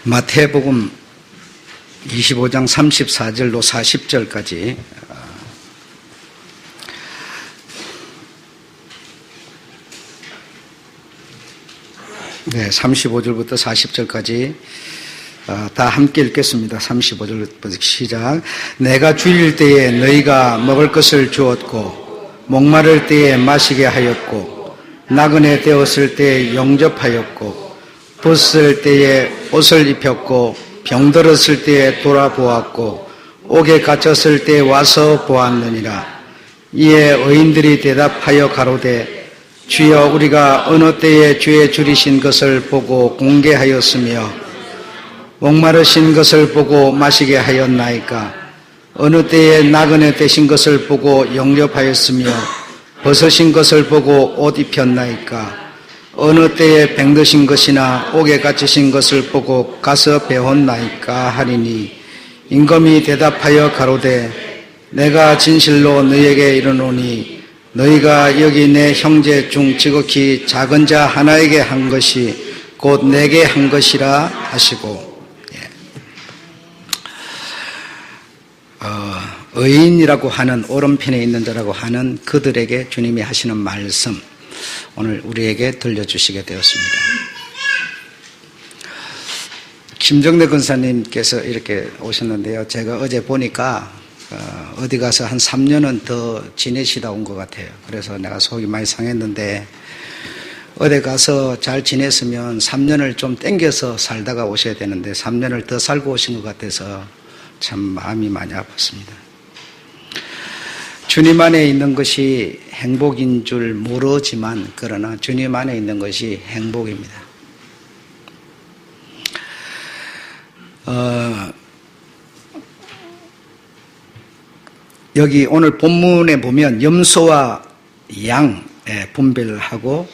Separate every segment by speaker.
Speaker 1: 마태복음 25장 34절로 40절까지 네, 35절부터 40절까지 다 함께 읽겠습니다. 35절부터 시작. 내가 주일 때에 너희가 먹을 것을 주었고 목마를 때에 마시게 하였고 나그네 되었을 때에 영접하였고 벗을 때에 옷을 입혔고 병들었을 때에 돌아보았고 옥에 갇혔을 때에 와서 보았느니라. 이에 의인들이 대답하여 가로되 주여 우리가 어느 때에 주의 줄이신 것을 보고 공개하였으며 목마르신 것을 보고 마시게 하였나이까. 어느 때에 나그네 되신 것을 보고 영접하였으며 벗으신 것을 보고 옷 입혔나이까. 어느 때에 병드신 것이나 옥에 갇히신 것을 보고 가서 배웠나이까 하리니. 임금이 대답하여 가로되 내가 진실로 너희에게 이르노니 너희가 여기 내 형제 중 지극히 작은 자 하나에게 한 것이 곧 내게 한 것이라 하시고. 의인이라고 하는 오른편에 있는 자라고 하는 그들에게 주님이 하시는 말씀, 오늘 우리에게 들려주시게 되었습니다. 김정대 권사님께서 이렇게 오셨는데요. 제가 어제 보니까 어디 가서 한 3년은 더 지내시다 온 것 같아요. 그래서 내가 속이 많이 상했는데 어디 가서 잘 지냈으면 3년을 좀 땡겨서 살다가 오셔야 되는데 3년을 더 살고 오신 것 같아서 참 마음이 많이 아팠습니다. 주님 안에 있는 것이 행복인 줄 모르지만 그러나 주님 안에 있는 것이 행복입니다. 여기 오늘 본문에 보면 염소와 양 분별을 하고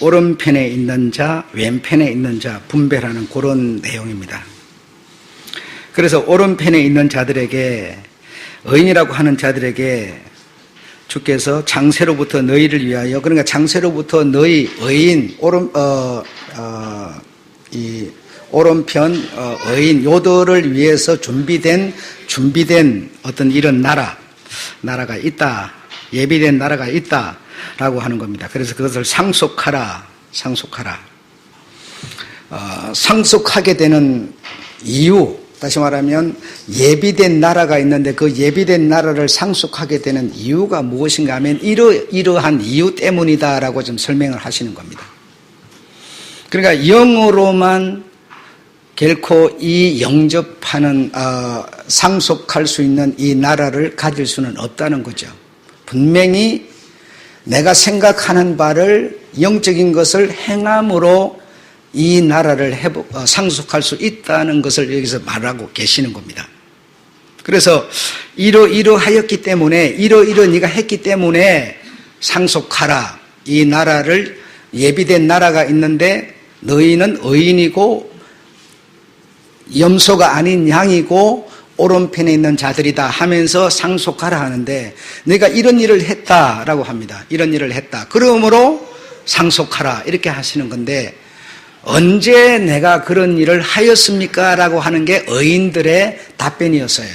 Speaker 1: 오른편에 있는 자, 왼편에 있는 자 분별하는 그런 내용입니다. 그래서 오른편에 있는 자들에게, 의인이라고 하는 자들에게 주께서 장세로부터 너희를 위하여, 그러니까 장세로부터 너희 의인, 오른편 의인 요들을 위해서 준비된 어떤 이런 나라가 있다, 예비된 나라가 있다라고 하는 겁니다. 그래서 그것을 상속하라. 상속하게 되는 이유, 다시 말하면 예비된 나라가 있는데 그 예비된 나라를 상속하게 되는 이유가 무엇인가 하면 이러한 이유 때문이다라고 좀 설명을 하시는 겁니다. 그러니까 영으로만 결코 이 영접하는 상속할 수 있는 이 나라를 가질 수는 없다는 거죠. 분명히 내가 생각하는 바를, 영적인 것을 행함으로 이 나라를 상속할 수 있다는 것을 여기서 말하고 계시는 겁니다. 그래서 이러하였기 때문에, 이러 네가 했기 때문에 상속하라. 이 나라를, 예비된 나라가 있는데 너희는 의인이고 염소가 아닌 양이고 오른편에 있는 자들이다 하면서 상속하라 하는데, 내가 이런 일을 했다라고 합니다. 이런 일을 했다. 그러므로 상속하라. 이렇게 하시는 건데, 언제 내가 그런 일을 하였습니까? 라고 하는 게 의인들의 답변이었어요.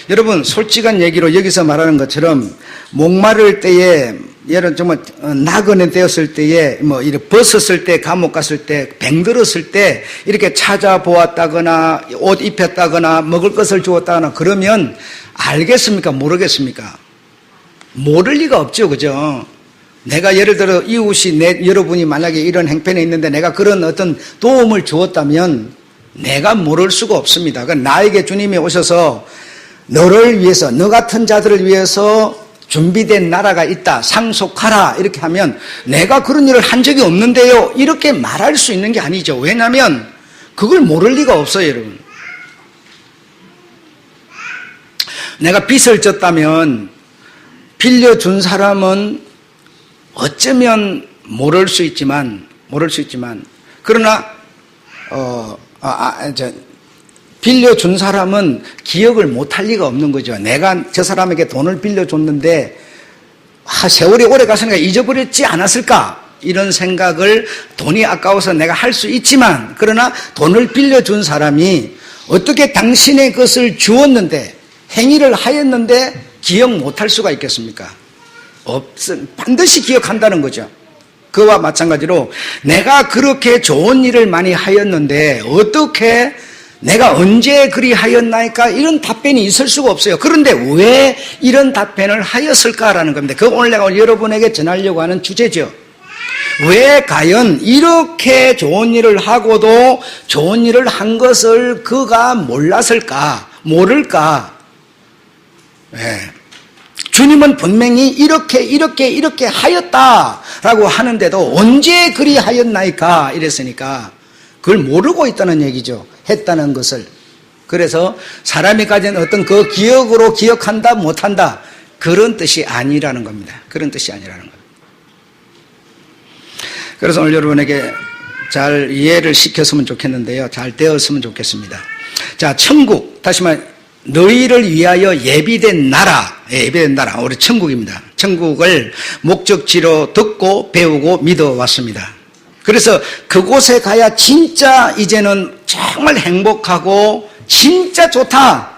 Speaker 1: 여러분, 솔직한 얘기로 여기서 말하는 것처럼 목마를 때에, 예를 정말 나그네 되었을 때에, 이렇게 벗었을 때, 감옥 갔을 때, 병들었을 때 이렇게 찾아보았다거나 옷 입혔다거나 먹을 것을 주었다거나 그러면 알겠습니까? 모르겠습니까? 모를 리가 없죠, 그죠? 내가 예를 들어 이웃이 여러분이 만약에 이런 행편에 있는데 내가 그런 어떤 도움을 주었다면 내가 모를 수가 없습니다. 그러니까 나에게 주님이 오셔서 너를 위해서, 너 같은 자들을 위해서 준비된 나라가 있다, 상속하라 이렇게 하면 내가 그런 일을 한 적이 없는데요, 이렇게 말할 수 있는 게 아니죠. 왜냐하면 그걸 모를 리가 없어요, 여러분. 내가 빚을 졌다면 빌려준 사람은 어쩌면 모를 수 있지만 그러나 빌려준 사람은 기억을 못할 리가 없는 거죠. 내가 저 사람에게 돈을 빌려줬는데 세월이 오래 갔으니까 잊어버렸지 않았을까? 이런 생각을 돈이 아까워서 내가 할 수 있지만 그러나 돈을 빌려준 사람이 어떻게 당신의 것을 주었는데 행위를 하였는데 기억 못할 수가 있겠습니까? 반드시 기억한다는 거죠. 그와 마찬가지로 내가 그렇게 좋은 일을 많이 하였는데 어떻게 내가 언제 그리 하였나이까 이런 답변이 있을 수가 없어요. 그런데 왜 이런 답변을 하였을까라는 겁니다. 그거 오늘 내가 여러분에게 전하려고 하는 주제죠. 왜 과연 이렇게 좋은 일을 하고도 좋은 일을 한 것을 그가 몰랐을까? 모를까? 네. 주님은 분명히 이렇게 하였다라고 하는데도 언제 그리 하였나이까? 이랬으니까 그걸 모르고 있다는 얘기죠. 했다는 것을. 그래서 사람이 가진 어떤 그 기억으로 기억한다 못한다 그런 뜻이 아니라는 겁니다. 그런 뜻이 아니라는 겁니다. 그래서 오늘 여러분에게 잘 이해를 시켰으면 좋겠는데요. 잘 되었으면 좋겠습니다. 자, 천국, 다시 말해 너희를 위하여 예비된 나라, 예비된 나라, 우리 천국입니다. 천국을 목적지로 듣고 배우고 믿어왔습니다. 그래서 그곳에 가야 진짜 이제는 정말 행복하고 진짜 좋다.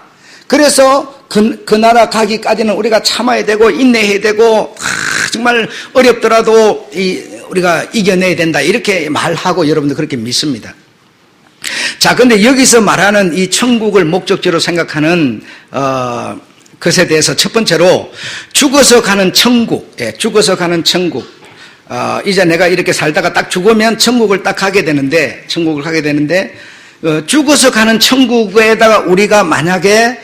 Speaker 1: 그래서 그 나라 가기까지는 우리가 참아야 되고 인내해야 되고 정말 어렵더라도 우리가 이겨내야 된다. 이렇게 말하고 여러분들 그렇게 믿습니다. 자, 근데 여기서 말하는 이 천국을 목적지로 생각하는 것에 대해서 첫 번째로 죽어서 가는 천국, 죽어서 가는 천국. 이제 내가 이렇게 살다가 딱 죽으면 천국을 딱 가게 되는데, 죽어서 가는 천국에다가 우리가 만약에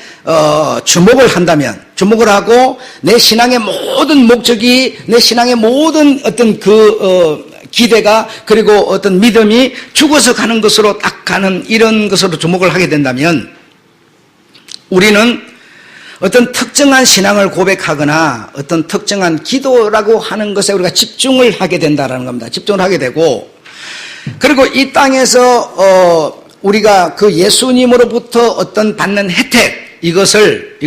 Speaker 1: 주목을 한다면, 주목을 하고 내 신앙의 모든 목적이, 내 신앙의 모든 어떤 기대가 그리고 어떤 믿음이 죽어서 가는 것으로 딱 가는 이런 것으로 주목을 하게 된다면 우리는 어떤 특정한 신앙을 고백하거나 어떤 특정한 기도라고 하는 것에 우리가 집중을 하게 된다는 겁니다. 집중을 하게 되고 그리고 이 땅에서 우리가 그 예수님으로부터 어떤 받는 혜택 이것을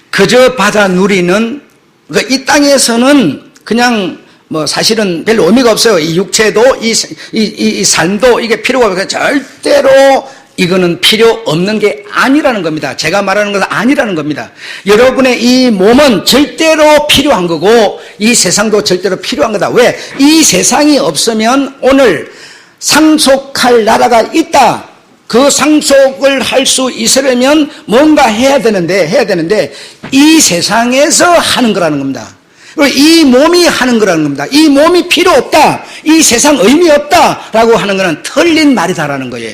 Speaker 1: 그저 받아 누리는 이 땅에서는 그냥 뭐 사실은 별로 의미가 없어요. 이 육체도 이 삶도 이게 필요가 없어요. 절대로 이거는 필요 없는 게 아니라는 겁니다. 제가 말하는 것은 아니라는 겁니다. 여러분의 이 몸은 절대로 필요한 거고 이 세상도 절대로 필요한 거다. 왜? 이 세상이 없으면 오늘 상속할 나라가 있다. 그 상속을 할 수 있으려면 뭔가 해야 되는데 이 세상에서 하는 거라는 겁니다. 이 몸이 하는 거라는 겁니다. 이 몸이 필요 없다. 이 세상 의미 없다라고 하는 것은 틀린 말이다라는 거예요.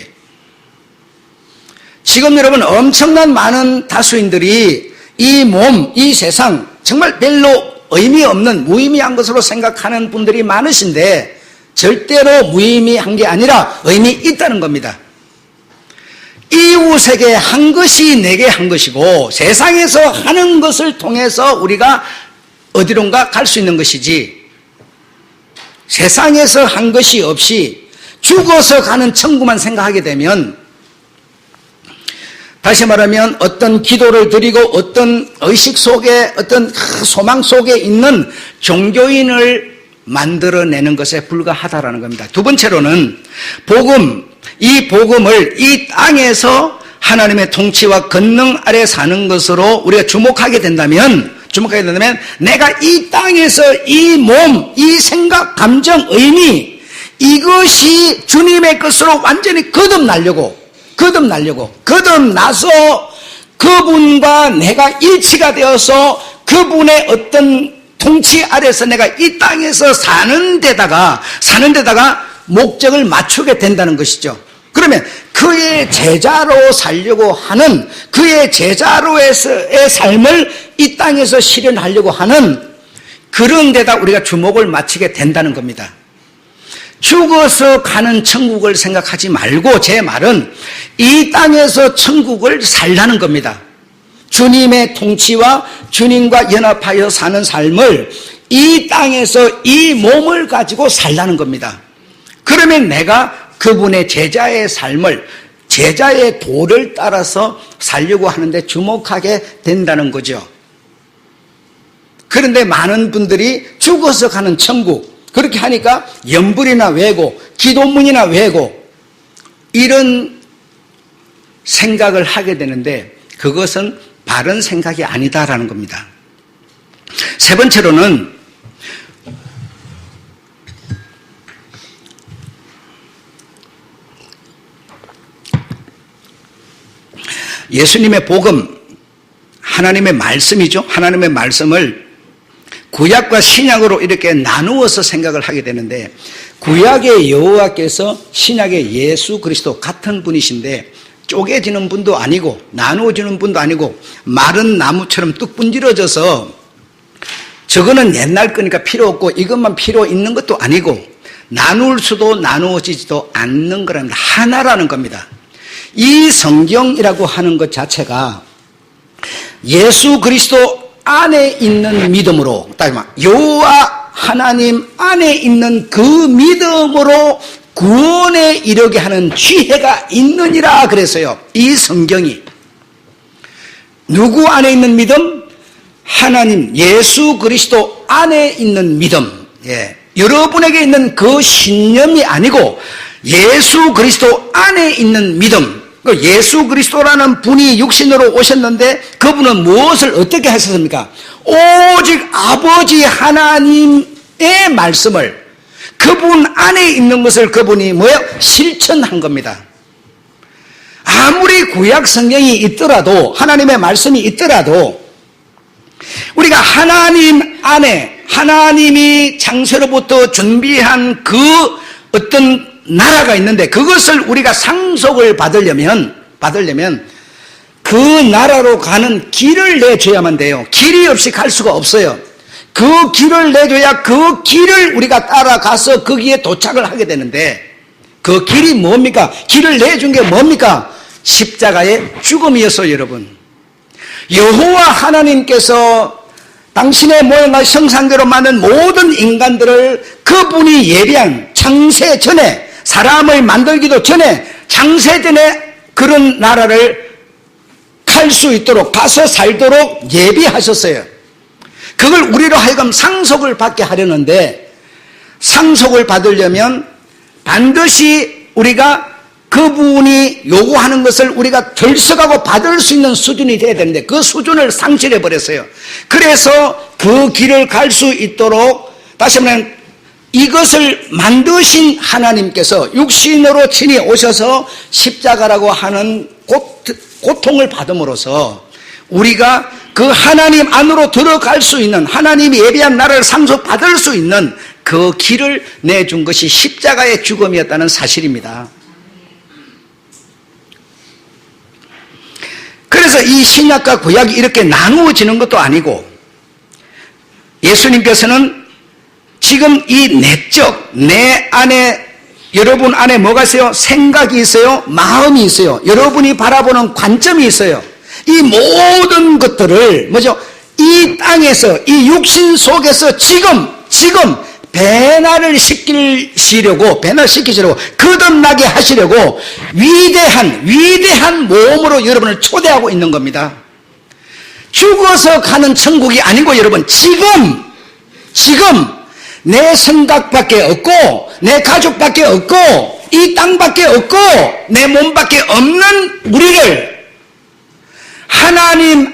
Speaker 1: 지금 여러분 엄청난 많은 다수인들이 이 몸, 이 세상 정말 별로 의미 없는 무의미한 것으로 생각하는 분들이 많으신데 절대로 무의미한 게 아니라 의미 있다는 겁니다. 이웃에게 한 것이 내게 한 것이고 세상에서 하는 것을 통해서 우리가 어디론가 갈 수 있는 것이지 세상에서 한 것이 없이 죽어서 가는 천국만 생각하게 되면 다시 말하면 어떤 기도를 드리고 어떤 의식 속에 어떤 소망 속에 있는 종교인을 만들어내는 것에 불과하다라는 겁니다. 두 번째로는 이 복음을 이 땅에서 하나님의 통치와 권능 아래 사는 것으로 우리가 주목하게 된다면 내가 이 땅에서 이 몸, 이 생각, 감정, 의미 이것이 주님의 것으로 완전히 거듭나서 그분과 내가 일치가 되어서 그분의 어떤 통치 아래서 내가 이 땅에서 사는 데다가 목적을 맞추게 된다는 것이죠. 그러면 그의 제자로 살려고 하는 그의 제자로의 삶을 이 땅에서 실현하려고 하는 그런 데다 우리가 주목을 맞추게 된다는 겁니다. 죽어서 가는 천국을 생각하지 말고 제 말은 이 땅에서 천국을 살라는 겁니다. 주님의 통치와 주님과 연합하여 사는 삶을 이 땅에서 이 몸을 가지고 살라는 겁니다. 그러면 내가 그분의 제자의 삶을 제자의 도를 따라서 살려고 하는데 주목하게 된다는 거죠. 그런데 많은 분들이 죽어서 가는 천국, 그렇게 하니까 연불이나 외고 기도문이나 외고 이런 생각을 하게 되는데 그것은 바른 생각이 아니다라는 겁니다. 세 번째로는 예수님의 복음, 하나님의 말씀이죠. 하나님의 말씀을 구약과 신약으로 이렇게 나누어서 생각을 하게 되는데 구약의 여호와께서 신약의 예수 그리스도 같은 분이신데 쪼개지는 분도 아니고 나누어지는 분도 아니고 마른 나무처럼 뚝 분질러져서 저거는 옛날 거니까 필요 없고 이것만 필요 있는 것도 아니고 나눌 수도 나누어지지도 않는 거랍니다. 하나라는 겁니다. 이 성경이라고 하는 것 자체가 예수 그리스도 안에 있는 믿음으로, 여호와 하나님 안에 있는 그 믿음으로 구원에 이르게 하는 지혜가 있느니라 그랬어요. 이 성경이 누구 안에 있는 믿음? 하나님 예수 그리스도 안에 있는 믿음. 여러분에게 있는 그 신념이 아니고 예수 그리스도 안에 있는 믿음. 예수 그리스도라는 분이 육신으로 오셨는데 그분은 무엇을 어떻게 하셨습니까? 오직 아버지 하나님의 말씀을 그분 안에 있는 것을 그분이 실천한 겁니다. 아무리 구약 성경이 있더라도 하나님의 말씀이 있더라도 우리가 하나님 안에 하나님이 창세로부터 준비한 그 어떤 나라가 있는데 그것을 우리가 상속을 받으려면 그 나라로 가는 길을 내줘야만 돼요. 길이 없이 갈 수가 없어요. 그 길을 내줘야 그 길을 우리가 따라가서 거기에 도착을 하게 되는데 그 길이 뭡니까? 길을 내준 게 뭡니까? 십자가의 죽음이었어요. 여러분, 여호와 하나님께서 당신의 모양과 형상대로 만든 모든 인간들을 그분이 예비한 창세 전에 사람을 만들기도 전에 창세 전에 그런 나라를 갈 수 있도록 가서 살도록 예비하셨어요. 그걸 우리로 하여금 상속을 받게 하려는데 상속을 받으려면 반드시 우리가 그분이 요구하는 것을 우리가 들썩하고 받을 수 있는 수준이 돼야 되는데 그 수준을 상실해 버렸어요. 그래서 그 길을 갈 수 있도록 다시 말하면 이것을 만드신 하나님께서 육신으로 친히 오셔서 십자가라고 하는 고통을 받음으로써 우리가 그 하나님 안으로 들어갈 수 있는 하나님이 예비한 나라를 상속받을 수 있는 그 길을 내준 것이 십자가의 죽음이었다는 사실입니다. 그래서 이 신약과 구약이 이렇게 나누어지는 것도 아니고 예수님께서는 지금 이 내적 내 안에 여러분 안에 뭐가 있어요? 생각이 있어요. 마음이 있어요. 여러분이 바라보는 관점이 있어요. 이 모든 것들을 이 땅에서 이 육신 속에서 지금 배날시키시려고 거듭나게 하시려고 위대한 모험으로 여러분을 초대하고 있는 겁니다. 죽어서 가는 천국이 아니고 여러분 지금 내 생각밖에 없고 내 가족밖에 없고 이 땅밖에 없고 내 몸밖에 없는 우리를 하나님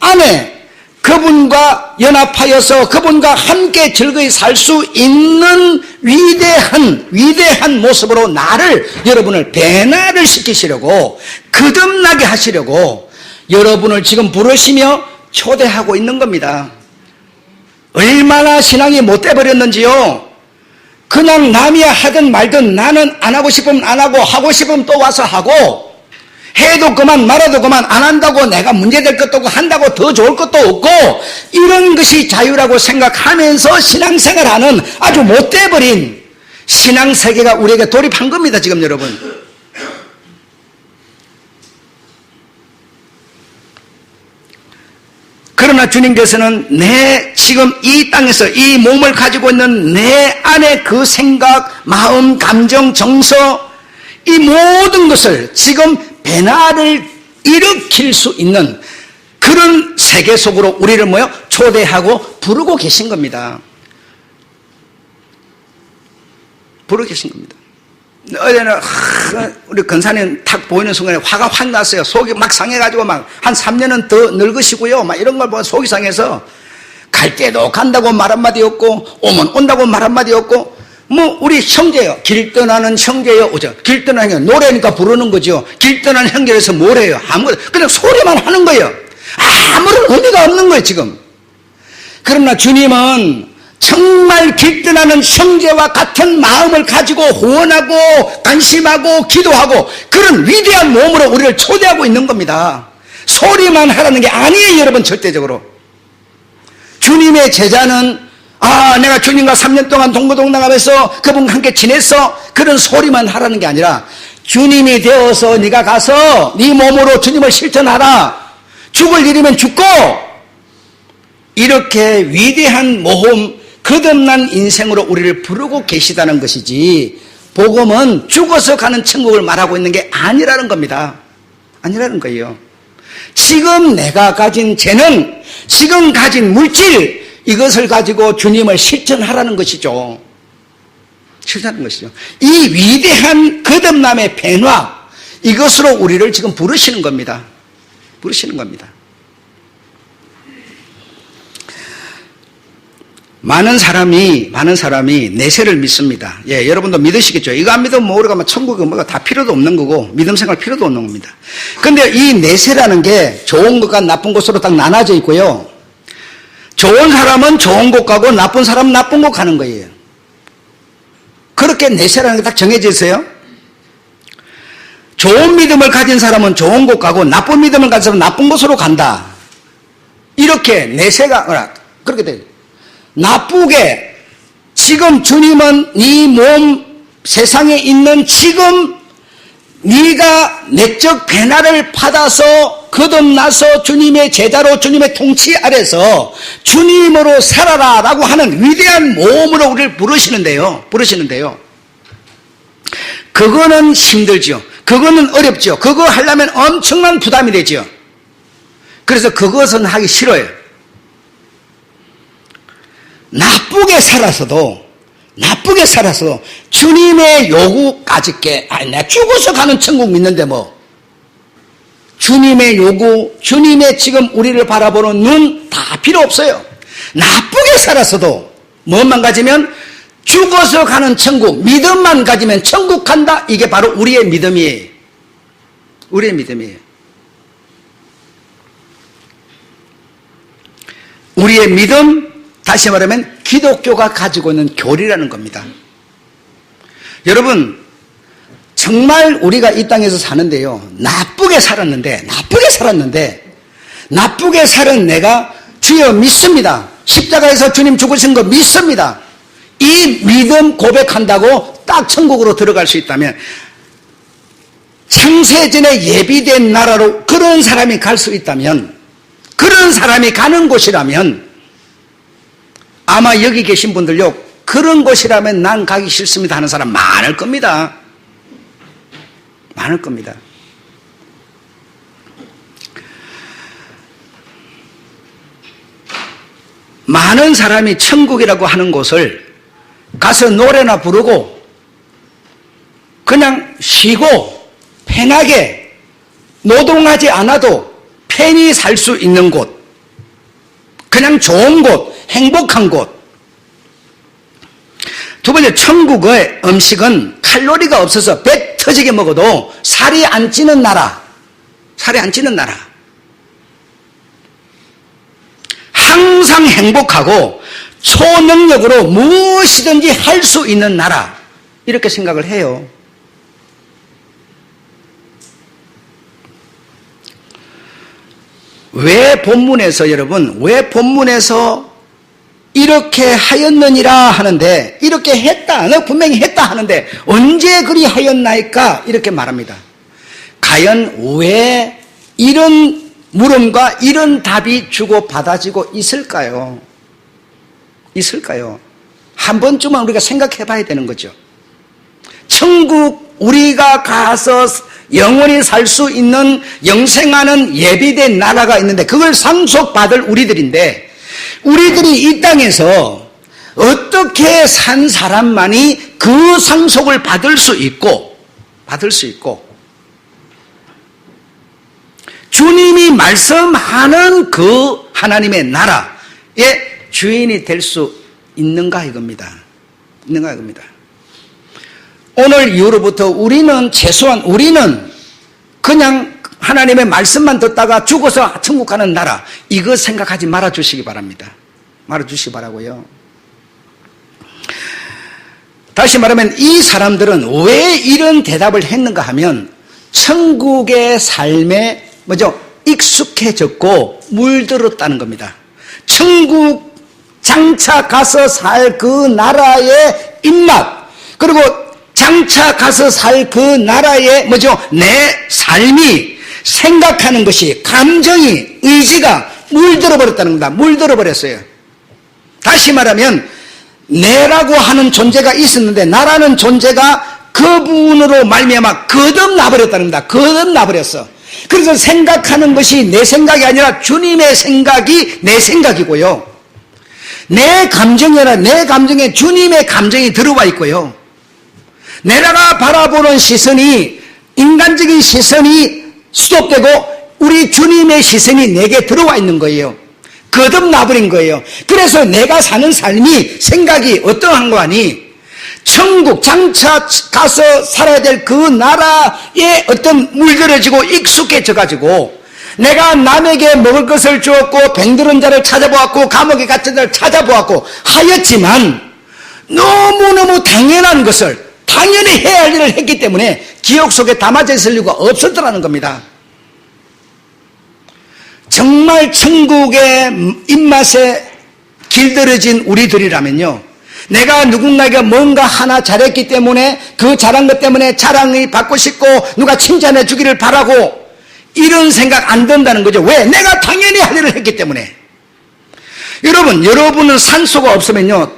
Speaker 1: 안에 그분과 연합하여서 그분과 함께 즐거이 살 수 있는 위대한 모습으로 여러분을 배날을 시키시려고 거듭나게 하시려고 여러분을 지금 부르시며 초대하고 있는 겁니다. 얼마나 신앙이 못돼 버렸는지요. 그냥 남이 하든 말든 나는 안 하고 싶으면 안 하고 하고 싶으면 또 와서 하고 해도 그만 말아도 그만 안 한다고 내가 문제될 것도 없고 한다고 더 좋을 것도 없고 이런 것이 자유라고 생각하면서 신앙생활하는 아주 못돼 버린 신앙세계가 우리에게 돌입한 겁니다. 지금 여러분, 그러나 주님께서는 지금 이 땅에서 이 몸을 가지고 있는 내 안에 그 생각, 마음, 감정, 정서 이 모든 것을 지금 배날을 일으킬 수 있는 그런 세계 속으로 우리를 초대하고 부르고 계신 겁니다. 부르고 계신 겁니다. 어제는 우리 근사님 탁 보이는 순간에 화가 확 났어요. 속이 막 상해가지고 막 한 3년은 더 늙으시고요. 막 이런 걸 보고 속이 상해서 갈 때도 간다고 말 한마디 없고 오면 온다고 말 한마디 없고 뭐 우리 형제요. 길 떠나는 형제요. 오죠. 길 떠나는 형 노래니까 부르는 거죠. 길 떠나는 형제에서 뭘 해요? 아무것도 그냥 소리만 하는 거예요. 아무런 의미가 없는 거예요 지금. 그러나 주님은 정말 길 떠나는 형제와 같은 마음을 가지고 후원하고 관심하고 기도하고 그런 위대한 몸으로 우리를 초대하고 있는 겁니다. 소리만 하라는 게 아니에요 여러분. 절대적으로 주님의 제자는 내가 주님과 3년 동안 동거동락하면서 그분과 함께 지냈어 그런 소리만 하라는 게 아니라 주님이 되어서 네가 가서 네 몸으로 주님을 실천하라. 죽을 일이면 죽고 이렇게 위대한 모험 거듭난 인생으로 우리를 부르고 계시다는 것이지 복음은 죽어서 가는 천국을 말하고 있는 게 아니라는 겁니다. 아니라는 거예요. 지금 내가 가진 재능, 지금 가진 물질 이것을 가지고 주님을 실천하라는 것이죠. 실천하는 것이죠. 이 위대한 거듭남의 변화 이것으로 우리를 지금 부르시는 겁니다. 부르시는 겁니다. 많은 사람이 내세를 믿습니다. 예, 여러분도 믿으시겠죠. 이거 안 믿으면 우리가 천국이 뭐가 다 필요도 없는 거고 믿음 생활 필요도 없는 겁니다. 근데 이 내세라는 게 좋은 것과 나쁜 것으로 딱 나눠져 있고요. 좋은 사람은 좋은 곳 가고 나쁜 사람은 나쁜 곳 가는 거예요. 그렇게 내세라는 게 딱 정해져 있어요. 좋은 믿음을 가진 사람은 좋은 곳 가고 나쁜 믿음을 가진 사람은 나쁜 곳으로 간다. 이렇게 내세가 그렇게 돼요. 나쁘게 지금 주님은 네 몸 세상에 있는 지금 네가 내적 변화를 받아서 거듭나서 주님의 제자로 주님의 통치 아래서 주님으로 살아라라고 하는 위대한 모험으로 우리를 부르시는데요. 그거는 힘들죠. 그거는 어렵죠. 그거 하려면 엄청난 부담이 되죠. 그래서 그것은 하기 싫어요. 나쁘게 살아서도 주님의 요구까지 내가 죽어서 가는 천국 믿는데 뭐 주님의 요구, 주님의 지금 우리를 바라보는 눈 다 필요 없어요. 나쁘게 살았어도 뭐만 가지면 죽어서 가는 천국, 믿음만 가지면 천국 간다. 이게 바로 우리의 믿음이에요. 우리의 믿음이에요. 우리의 믿음, 다시 말하면 기독교가 가지고 있는 교리라는 겁니다. 여러분 정말 우리가 이 땅에서 사는데요. 나쁘게 살았는데 나쁘게 살은 내가 주여 믿습니다. 십자가에서 주님 죽으신 거 믿습니다. 이 믿음 고백한다고 딱 천국으로 들어갈 수 있다면 창세전에 예비된 나라로 그런 사람이 갈 수 있다면 그런 사람이 가는 곳이라면 아마 여기 계신 분들요 그런 곳이라면 난 가기 싫습니다 하는 사람 많을 겁니다. 많을 겁니다. 많은 사람이 천국이라고 하는 곳을 가서 노래나 부르고 그냥 쉬고 편하게 노동하지 않아도 편히 살 수 있는 곳, 그냥 좋은 곳, 행복한 곳. 두 번째, 천국의 음식은 칼로리가 없어서 배 터지게 먹어도 살이 안 찌는 나라. 항상 행복하고 초능력으로 무엇이든지 할 수 있는 나라. 이렇게 생각을 해요. 왜 본문에서 이렇게 하였느니라 하는데, 이렇게 했다, 너 분명히 했다 하는데 언제 그리 하였나이까 이렇게 말합니다. 과연 왜 이런 물음과 이런 답이 주고받아지고 있을까요? 한 번쯤은 우리가 생각해 봐야 되는 거죠. 천국 우리가 가서 영원히 살 수 있는 영생하는 예비된 나라가 있는데 그걸 상속받을 우리들인데 우리들이 이 땅에서 어떻게 산 사람만이 그 상속을 받을 수 있고 주님이 말씀하는 그 하나님의 나라의 주인이 될 수 있는가 이겁니다. 오늘 이후로부터 우리는 그냥 하나님의 말씀만 듣다가 죽어서 천국 가는 나라, 이거 생각하지 말아주시기 바랍니다. 말아주시기 바라고요. 다시 말하면 이 사람들은 왜 이런 대답을 했는가 하면 천국의 삶에 익숙해졌고 물들었다는 겁니다. 천국 장차 가서 살 그 나라의 입맛, 그리고 장차 가서 살 그 나라의 내 삶이 생각하는 것이, 감정이, 의지가 물들어버렸다는 겁니다. 물들어버렸어요. 다시 말하면 내라고 하는 존재가 있었는데 나라는 존재가 그분으로 말미암아 거듭나버렸다는 겁니다. 거듭나버렸어. 그래서 생각하는 것이 내 생각이 아니라 주님의 생각이 내 생각이고요. 내 감정이나 내 감정에 주님의 감정이 들어와 있고요. 내가 바라보는 시선이, 인간적인 시선이 스톱되고 우리 주님의 시선이 내게 들어와 있는 거예요. 거듭나버린 거예요. 그래서 내가 사는 삶이, 생각이 어떠한 거 아니? 천국 장차 가서 살아야 될 그 나라에 어떤 물들어지고 익숙해져가지고 내가 남에게 먹을 것을 주었고 병들은 자를 찾아보았고 감옥에 갇힌 자를 찾아보았고 하였지만 너무너무 당연한 것을 당연히 해야 할 일을 했기 때문에 기억 속에 담아져 있을 이유가 없었더라는 겁니다. 정말 천국의 입맛에 길들여진 우리들이라면요, 내가 누군가에게 뭔가 하나 잘했기 때문에 그 잘한 것 때문에 자랑이 받고 싶고 누가 칭찬해 주기를 바라고 이런 생각 안 든다는 거죠. 왜? 내가 당연히 할 일을 했기 때문에. 여러분은 산소가 없으면요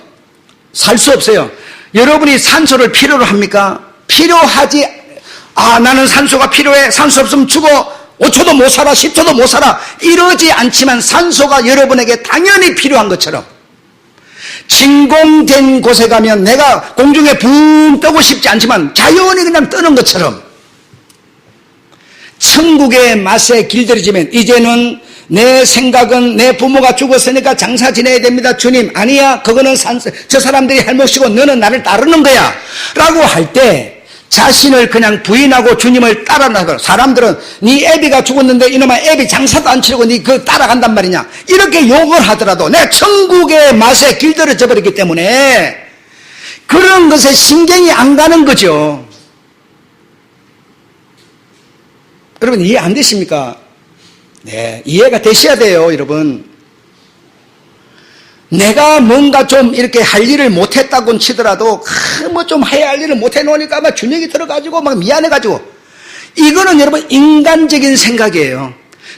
Speaker 1: 살 수 없어요. 여러분이 산소를 필요로 합니까? 필요하지. 나는 산소가 필요해. 산소 없으면 죽어. 5초도 못 살아. 10초도 못 살아. 이러지 않지만 산소가 여러분에게 당연히 필요한 것처럼, 진공된 곳에 가면 내가 공중에 붕 떠고 싶지 않지만 자연히 그냥 뜨는 것처럼 천국의 맛에 길들여지면 이제는 내 생각은 내 부모가 죽었으니까 장사 지내야 됩니다. 주님, 아니야, 그거는 저 사람들이 할못이고 너는 나를 따르는 거야 라고 할 때 자신을 그냥 부인하고 주님을 따라나가고, 사람들은 네 애비가 죽었는데 이놈아 애비 장사도 안 치려고 네 그거 따라간단 말이냐, 이렇게 욕을 하더라도 내가 천국의 맛에 길들여져 버렸기 때문에 그런 것에 신경이 안 가는 거죠. 여러분 이해 안 되십니까? 네, 이해가 되셔야 돼요. 여러분, 내가 뭔가 좀 이렇게 할 일을 못했다고는 치더라도 뭐 좀 해야 할 일을 못해 놓으니까 막 준영이 들어가지고 막 미안해가지고, 이거는 여러분 인간적인 생각이에요.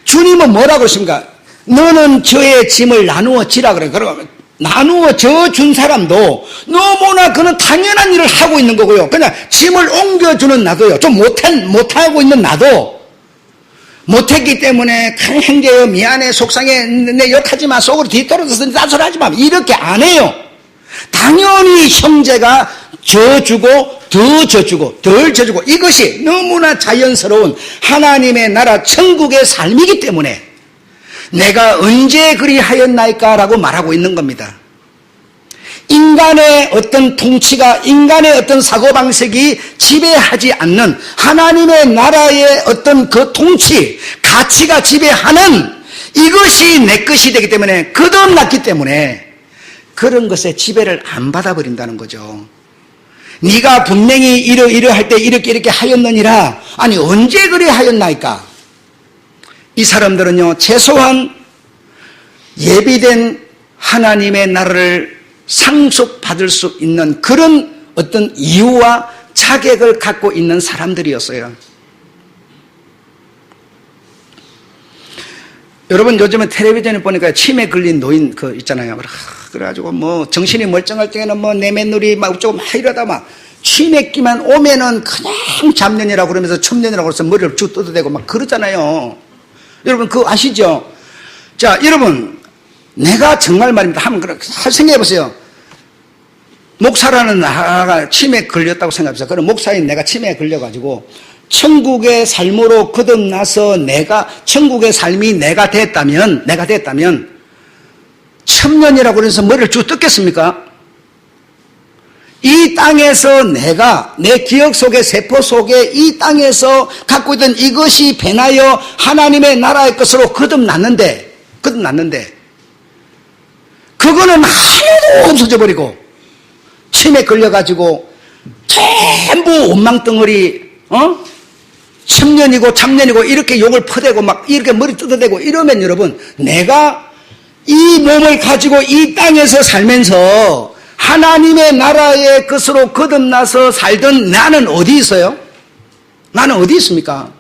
Speaker 1: 주님은 뭐라고 그러십니까? 너는 저의 짐을 나누어 지라 그래. 그러면 나누어 져 준 사람도 너무나 그는 당연한 일을 하고 있는 거고요. 그냥 짐을 옮겨주는 나도요, 좀 못하고 있는 나도 못했기 때문에 큰 행제여 미안해 속상해 내 욕하지 마 속으로 뒤떨어져서 나설 하지 마 이렇게 안 해요. 당연히 형제가 져주고 더 져주고 덜 져주고, 이것이 너무나 자연스러운 하나님의 나라 천국의 삶이기 때문에 내가 언제 그리하였나이까 라고 말하고 있는 겁니다. 인간의 어떤 통치가, 인간의 어떤 사고방식이 지배하지 않는 하나님의 나라의 어떤 그 통치, 가치가 지배하는 이것이 내 것이 되기 때문에, 거듭났기 때문에 그런 것에 지배를 안 받아버린다는 거죠. 네가 분명히 이러할 때 이렇게 하였느니라. 아니 언제 그리 하였나이까? 이 사람들은요 최소한 예비된 하나님의 나라를 상속받을 수 있는 그런 어떤 이유와 자격을 갖고 있는 사람들이었어요. 여러분 요즘에 텔레비전에 보니까 치매 걸린 노인 그 있잖아요. 그래가지고 뭐 정신이 멀쩡할 때는 뭐 내맨누리 막 어쩌고 막 이러다 막 치매기만 오면은 그냥 잡년이라고 그러면서 첨년이라고 그래서 머리를 쭉 뜯어대고 막 그러잖아요. 여러분 그거 아시죠? 자, 여러분 내가 정말 말입니다. 한번 생각해 보세요. 목사라는 나가 치매에 걸렸다고 생각해보세요. 그럼 목사인 내가 치매에 걸려가지고 천국의 삶으로 거듭나서 천국의 삶이 내가 됐다면, 천년이라고 해서 머리를 쭉 뜯겠습니까? 이 땅에서 내 기억 속에, 세포 속에 이 땅에서 갖고 있던 이것이 변하여 하나님의 나라의 것으로 거듭났는데, 그거는 하나도 없어져 버리고, 침에 걸려가지고, 전부 원망덩어리, 천년이고 참년이고 이렇게 욕을 퍼대고 막 이렇게 머리 뜯어대고 이러면 여러분, 내가 이 몸을 가지고 이 땅에서 살면서 하나님의 나라의 것으로 거듭나서 살던 나는 어디 있어요? 나는 어디 있습니까?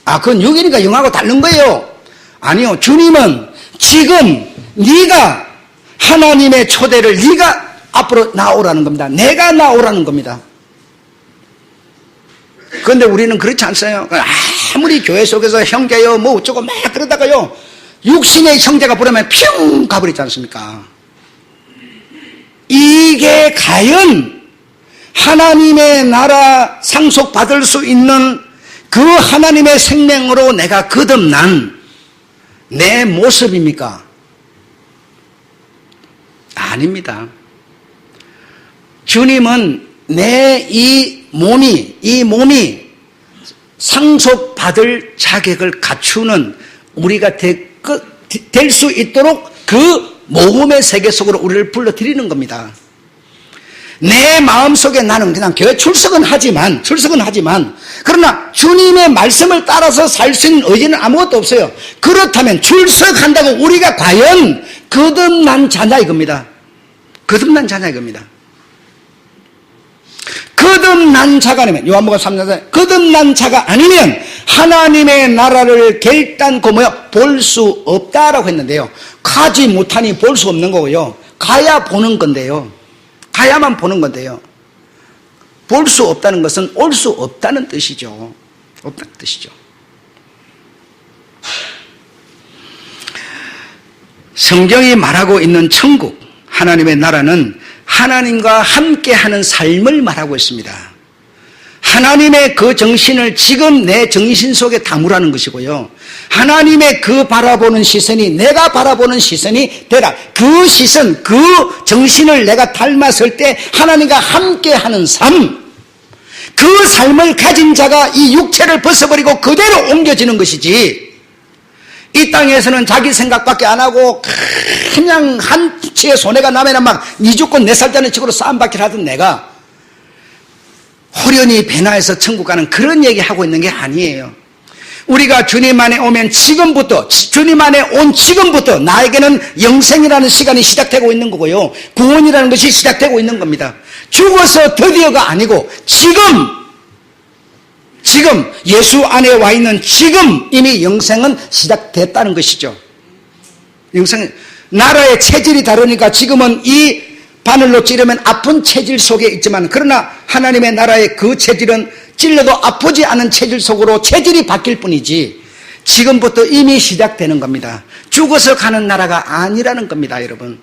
Speaker 1: 그건 육이니까 영하고 다른 거예요. 아니요. 주님은 지금 네가 하나님의 초대를 네가 앞으로 나오라는 겁니다. 내가 나오라는 겁니다. 그런데 우리는 그렇지 않어요. 아무리 교회 속에서 형제요 뭐 어쩌고 막 그러다가요, 육신의 형제가 부르면 뿅 가버리지 않습니까? 이게 과연 하나님의 나라 상속받을 수 있는 그 하나님의 생명으로 내가 거듭난 내 모습입니까? 아닙니다. 주님은 내 이 몸이 상속받을 자격을 갖추는 우리가 될 수 있도록 그 모험의 세계 속으로 우리를 불러들이는 겁니다. 내 마음속에 나는 그냥 교회 출석은 하지만 그러나 주님의 말씀을 따라서 살 수 있는 의지는 아무것도 없어요. 그렇다면 출석한다고 우리가 과연 거듭난 자냐 이겁니다. 거듭난 자가 아니면 요한복음 3장에 거듭난 자가 아니면 하나님의 나라를 결단코 볼 수 없다라고 했는데요. 가지 못하니 볼 수 없는 거고요. 가야 보는 건데요. 가야만 보는 건데요. 볼 수 없다는 것은 올 수 없다는 뜻이죠. 없다는 뜻이죠. 성경이 말하고 있는 천국, 하나님의 나라는 하나님과 함께하는 삶을 말하고 있습니다. 하나님의 그 정신을 지금 내 정신 속에 담으라는 것이고요. 하나님의 그 바라보는 시선이 내가 바라보는 시선이 되라. 그 시선, 그 정신을 내가 닮았을 때 하나님과 함께하는 삶, 그 삶을 가진 자가 이 육체를 벗어버리고 그대로 옮겨지는 것이지, 이 땅에서는 자기 생각밖에 안 하고 그냥 한 치의 손해가 나면 막 니 죽고 내 살자는 식으로 싸움받기를 하던 내가 호련히 배나에서 천국 가는 그런 얘기하고 있는 게 아니에요. 우리가 주님 안에 오면 주님 안에 온 지금부터 나에게는 영생이라는 시간이 시작되고 있는 거고요. 구원이라는 것이 시작되고 있는 겁니다. 죽어서 드디어가 아니고 지금 예수 안에 와 있는 지금 이미 영생은 시작됐다는 것이죠. 나라의 체질이 다르니까 지금은 이 바늘로 찌르면 아픈 체질 속에 있지만, 그러나 하나님의 나라의 그 체질은 찔러도 아프지 않은 체질 속으로 체질이 바뀔 뿐이지 지금부터 이미 시작되는 겁니다. 죽어서 가는 나라가 아니라는 겁니다, 여러분.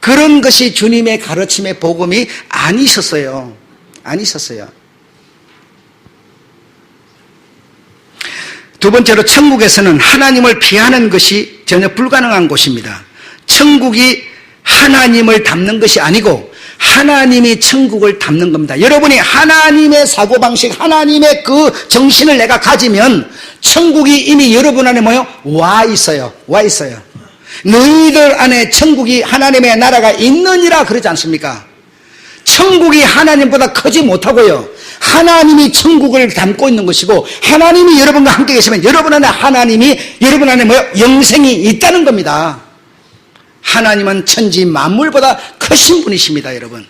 Speaker 1: 그런 것이 주님의 가르침의 복음이 아니셨어요. 두 번째로, 천국에서는 하나님을 피하는 것이 전혀 불가능한 곳입니다. 천국이 하나님을 닮는 것이 아니고 하나님이 천국을 닮는 겁니다. 여러분이 하나님의 사고방식, 하나님의 그 정신을 내가 가지면 천국이 이미 여러분 안에 와 있어요. 너희들 안에 천국이, 하나님의 나라가 있느니라 그러지 않습니까? 천국이 하나님보다 크지 못하고요, 하나님이 천국을 담고 있는 것이고, 하나님이 여러분과 함께 계시면 여러분 안에 여러분 안에 영생이 있다는 겁니다. 하나님은 천지 만물보다 크신 분이십니다, 여러분.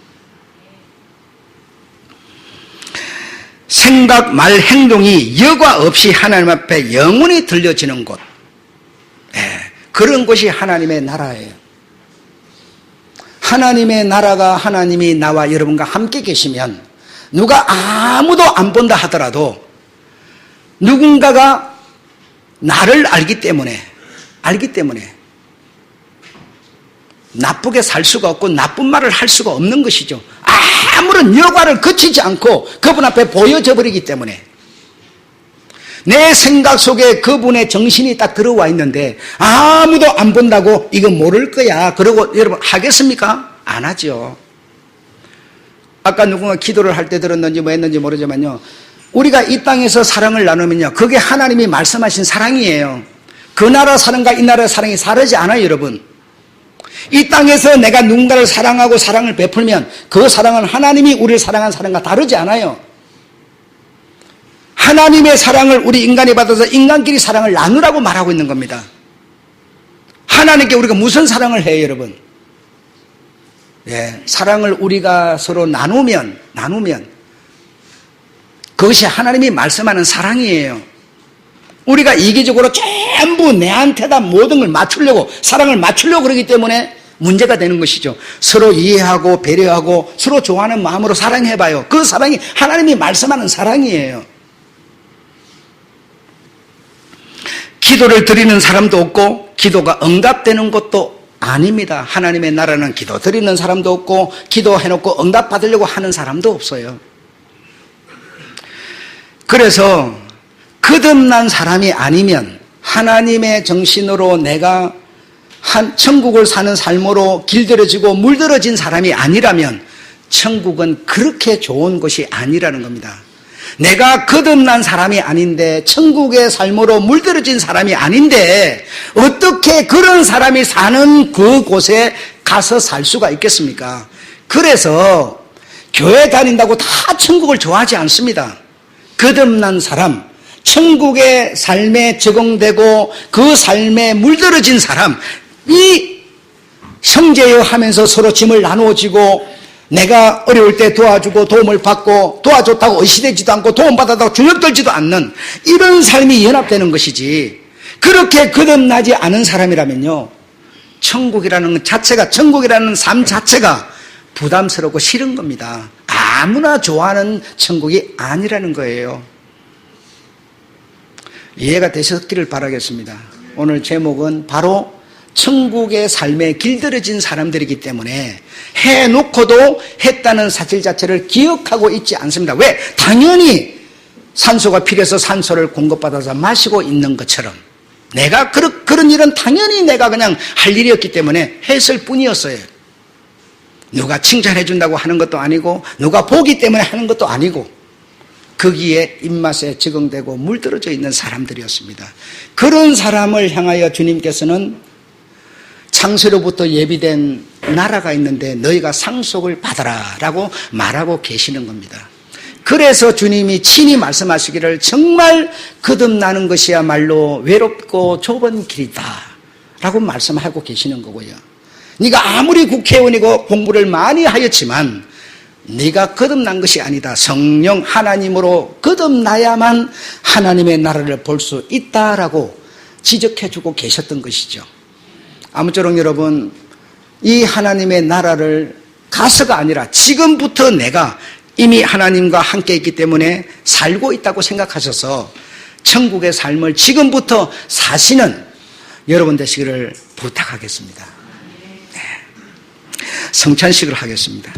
Speaker 1: 생각, 말, 행동이 여과 없이 하나님 앞에 영원히 들려지는 곳, 그런 곳이 하나님의 나라예요. 하나님의 나라가, 하나님이 나와 여러분과 함께 계시면 누가 아무도 안 본다 하더라도 누군가가 나를 알기 때문에, 알기 때문에 나쁘게 살 수가 없고 나쁜 말을 할 수가 없는 것이죠. 아무런 여과를 거치지 않고 그분 앞에 보여져 버리기 때문에 내 생각 속에 그분의 정신이 딱 들어와 있는데 아무도 안 본다고 이거 모를 거야 그러고 여러분 하겠습니까? 안 하죠. 아까 누군가 기도를 할 때 들었는지 뭐 했는지 모르지만요, 우리가 이 땅에서 사랑을 나누면요, 그게 하나님이 말씀하신 사랑이에요. 그 나라 사랑과 이 나라 사랑이 다르지 않아요. 여러분, 이 땅에서 내가 누군가를 사랑하고 사랑을 베풀면 그 사랑은 하나님이 우리를 사랑한 사랑과 다르지 않아요. 하나님의 사랑을 우리 인간이 받아서 인간끼리 사랑을 나누라고 말하고 있는 겁니다. 하나님께 우리가 무슨 사랑을 해요, 여러분? 예, 사랑을 우리가 서로 나누면 그것이 하나님이 말씀하는 사랑이에요. 우리가 이기적으로 전부 내한테다 모든 걸 맞추려고, 사랑을 맞추려고 그러기 때문에 문제가 되는 것이죠. 서로 이해하고 배려하고 서로 좋아하는 마음으로 사랑해봐요. 그 사랑이 하나님이 말씀하는 사랑이에요. 기도를 드리는 사람도 없고 기도가 응답되는 것도 아닙니다. 하나님의 나라는 기도 드리는 사람도 없고 기도해놓고 응답 받으려고 하는 사람도 없어요. 그래서 거듭난 사람이 아니면, 하나님의 정신으로 내가 천국을 사는 삶으로 길들여지고 물들어진 사람이 아니라면 천국은 그렇게 좋은 것이 아니라는 겁니다. 내가 거듭난 사람이 아닌데, 천국의 삶으로 물들어진 사람이 아닌데 어떻게 그런 사람이 사는 그곳에 가서 살 수가 있겠습니까? 그래서 교회 다닌다고 다 천국을 좋아하지 않습니다. 거듭난 사람, 천국의 삶에 적응되고 그 삶에 물들어진 사람, 이 형제여 하면서 서로 짐을 나누어지고 내가 어려울 때 도와주고 도움을 받고 도와줬다고 의시되지도 않고 도움받았다고 주눅들지도 않는 이런 삶이 연합되는 것이지, 그렇게 거듭나지 않은 사람이라면요, 천국이라는 자체가, 천국이라는 삶 자체가 부담스럽고 싫은 겁니다. 아무나 좋아하는 천국이 아니라는 거예요. 이해가 되셨기를 바라겠습니다. 오늘 제목은 바로 천국의 삶에 길들여진 사람들이기 때문에 해놓고도 했다는 사실 자체를 기억하고 있지 않습니다. 왜? 당연히 산소가 필요해서 산소를 공급받아서 마시고 있는 것처럼 내가 그런 일은 당연히 내가 그냥 할 일이었기 때문에 했을 뿐이었어요. 누가 칭찬해 준다고 하는 것도 아니고 누가 보기 때문에 하는 것도 아니고 거기에 입맛에 적응되고 물들어져 있는 사람들이었습니다. 그런 사람을 향하여 주님께서는 창세로부터 예비된 나라가 있는데 너희가 상속을 받아라 라고 말하고 계시는 겁니다. 그래서 주님이 친히 말씀하시기를 정말 거듭나는 것이야말로 외롭고 좁은 길이다 라고 말씀하고 계시는 거고요. 네가 아무리 국회의원이고 공부를 많이 하였지만 네가 거듭난 것이 아니다. 성령 하나님으로 거듭나야만 하나님의 나라를 볼 수 있다라고 지적해주고 계셨던 것이죠. 아무쪼록 여러분, 이 하나님의 나라를 가서가 아니라 지금부터 내가 이미 하나님과 함께 있기 때문에 살고 있다고 생각하셔서 천국의 삶을 지금부터 사시는 여러분 되시기를 부탁하겠습니다. 네. 성찬식을 하겠습니다.